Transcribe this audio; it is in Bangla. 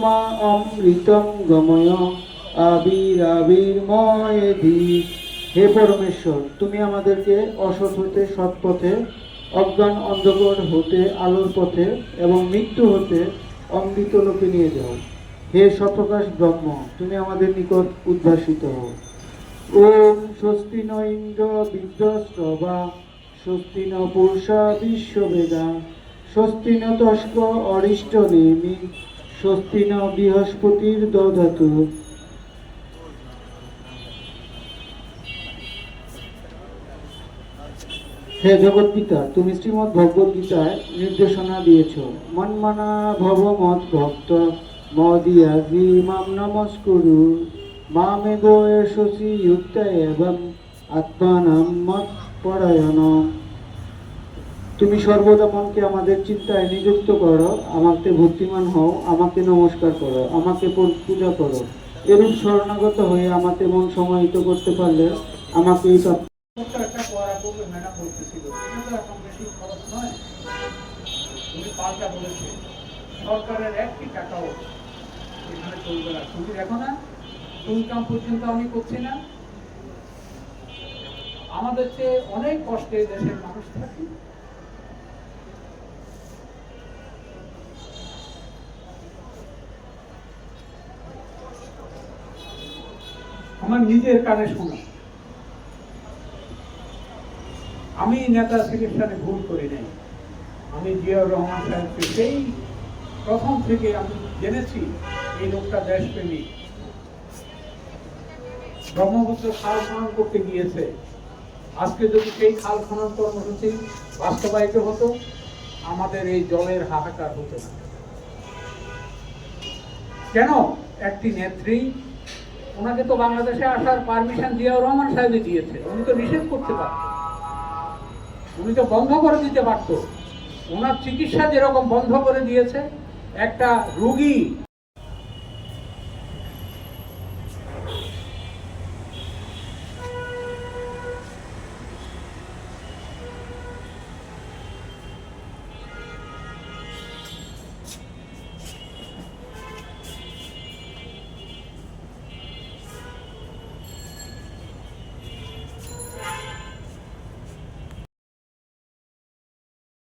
মা অমৃতম গময় আবিরাবির্ময় ধী। হে পরমেশ্বর, তুমি আমাদেরকে অসৎ হতে সৎ পথে, অজ্ঞান অন্ধকার হতে আলোর পথে এবং মৃত্যু হতে অমৃত লোকে নিয়ে যাও। হে সপ্রকাশ ব্রহ্ম, তুমি আমাদের নিকট উদ্ভাসিত হও। ওম স্বস্তি ন ইন্দ্র বিদ্যস্রবা, স্বস্তি ন পূষা বিশ্ববেদা, স্বস্তি ন তস্ক অরিষ্ট নেমি, স্বস্তি ন বৃহস্পতির দধাতু। হে জগৎ পিতা, তুমি শ্রীমদ্ ভগবদ গীতায় নির্দেশনা দিয়েছ, মন্মনা ভব মত ভক্ত মদিয়াজি মাম নমস্কুরু মামেগো এষসি যুক্ত এবং আত্মানাম মত পরায়ণ। তুমি সর্বদা মনকে আমাদের চিন্তায় নিযুক্ত করো, আমাকে ভক্তিমান হও, আমাকে নমস্কার করো, আমাকে পূজা করো। এরূপ শরণাগত হয়ে আমাকে মন সমাহিত করতে পারলে আমাকে এই একটা পড়া করবে ম্যাডাম বলতেছিল, এটা তো এখন বেশি খরচ নয়। উনি পাল্টা বলেছে, সরকারের একটি টাকাও এখানে চলবে না। তুমি দেখো না, ইনকাম পর্যন্ত আমি করছি না। আমাদের চেয়ে অনেক কষ্টে দেশের মানুষ থাকে। আমার নিজের কানে শোনা, আমি নেতা সিলেকশনে ভুল করি নাই। আমি জিয়াউর রহমান সাহেবকে সেই প্রথম থেকে আমি জেনেছি এই লোকটা দেশপ্রেমী। ব্রহ্মপুত্র খাল খনন করতে গিয়েছে। আজকে যদি সেই খাল খনন কর্মসূচি বাস্তবায়িত হতো, আমাদের এই জলের হাহাকার হতো না। কেন? একটি নেত্রী, ওনাকে তো বাংলাদেশে আসার পারমিশন জিয়াউর রহমান সাহেবই দিয়েছে। উনি তো নিষেধ করতে পারতেন, উনি তো বন্ধ করে দিতে পারত। ওনার চিকিৎসা যেরকম বন্ধ করে দিয়েছে, একটা রোগী